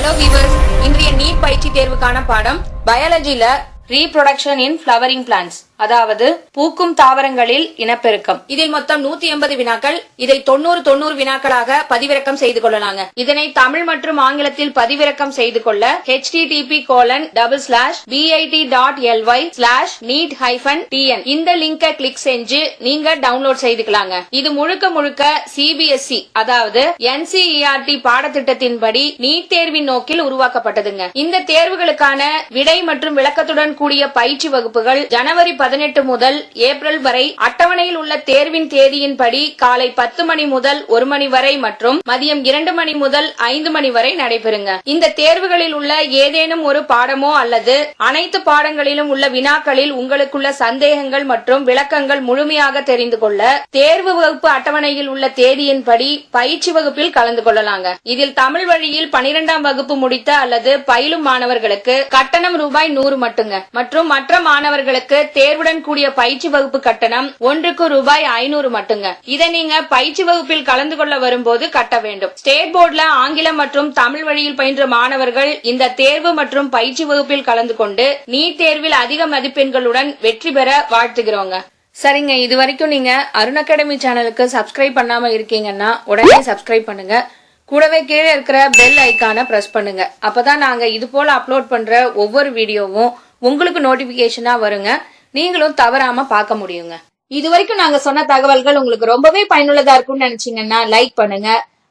Hello viewers, இன்றைய NEET பயிற்சி தேர்வுக்கான பாடம் பயாலஜில ரீப்ரொடக்ஷன் இன் ஃபிளவரிங் பிளான்ட்ஸ், அதாவது பூக்கும் தாவரங்களில் இனப்பெருக்கம். இதில் மொத்தம் 180 வினாக்கள். இதை 90 வினாக்களாக பதிவிறக்கம் செய்து கொள்ளலாங்க. இதனை தமிழ் மற்றும் ஆங்கிலத்தில் பதிவிறக்கம் செய்து கொள்ள http://bit.ly/neet-tn இந்த லிங்கை கிளிக் செஞ்சு நீங்க டவுன்லோட் செய்துக்கலாங்க. இது முழுக்க CBSE அதாவது NCERT பாடத்திட்டத்தின்படி நீட் தேர்வின் நோக்கில் உருவாக்கப்பட்டதுங்க. இந்த தேர்வுகளுக்கான விடை மற்றும் விளக்கத்துடன் கூடிய பயிற்சி வகுப்புகள் ஜனவரி 18 முதல் ஏப்ரல் வரை அட்டவணையில் உள்ள தேர்வின் தேதியின்படி காலை 10 மணி முதல் 1 மணி வரை மற்றும் மதியம் 2 மணி முதல் 5 மணி வரை நடைபெறுங்க. இந்த தேர்வுகளில் உள்ள ஏதேனும் ஒரு பாடமோ அல்லது அனைத்து பாடங்களிலும் உள்ள வினாக்களில் உங்களுக்குள்ள சந்தேகங்கள் மற்றும் விளக்கங்கள் முழுமையாக தெரிந்து கொள்ள தேர்வு வகுப்பு அட்டவணையில் உள்ள தேதியின்படி பயிற்சி வகுப்பில் கலந்து கொள்ளலாங்க. இதில் தமிழ் வழியில் 12ஆம் வகுப்பு முடித்த அல்லது பயிலும் மாணவர்களுக்கு கட்டணம் ரூபாய் 100 மட்டுங்க மற்றும் மற்ற மாணவர்களுக்கு தேர்வுடன் கூடிய பயிற்சி வகுப்பு கட்டணம் ஒன்றுக்கு ரூபாய் 500 மட்டுங்க. இதை நீங்க பயிற்சி வகுப்பில் கலந்து கொள்ள வரும்போது கட்ட வேண்டும். ஸ்டேட் போர்டுல ஆங்கிலம் மற்றும் தமிழ் வழியில் பயின்ற மாணவர்கள் இந்த தேர்வு மற்றும் பயிற்சி வகுப்பில் கலந்து கொண்டு நீட் தேர்வில் அதிக மதிப்பெண்களுடன் வெற்றி பெற வாழ்த்துகிறோங்க. சரிங்க, இது வரைக்கும் நீங்க அருண் அகாடமி சேனலுக்கு சப்ஸ்கிரைப் பண்ணாம இருக்கீங்கன்னா உடனே சப்ஸ்கிரைப் பண்ணுங்க. கூடவே கீழே இருக்கிற பெல் ஐக்கான பிரஸ் பண்ணுங்க. அப்பதான் நாங்க இது போல அப்லோட் பண்ற ஒவ்வொரு வீடியோவும் உங்களுக்கு நோட்டிபிகேஷனா வருங்க. நீங்களும் தவறாம பார்க்க முடியுங்க. இது வரைக்கும் நாங்க சொன்ன தகவல்கள் உங்களுக்கு ரொம்பவே பயனுள்ளதா இருக்கும்னு நினைச்சீங்கன்னா லைக் பண்ணுங்க.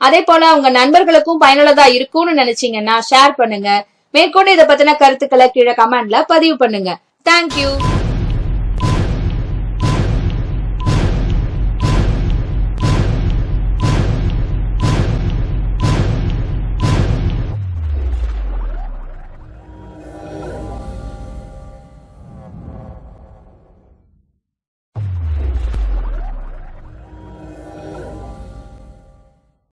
அதே போல உங்க நண்பர்களுக்கும் பயனுள்ளதா இருக்கும்னு நினைச்சீங்கன்னா ஷேர் பண்ணுங்க. மேற்கொண்டு இதை பத்தின கருத்துக்களை கீழே கமெண்ட்ல பதிவு பண்ணுங்க. தேங்க்யூ.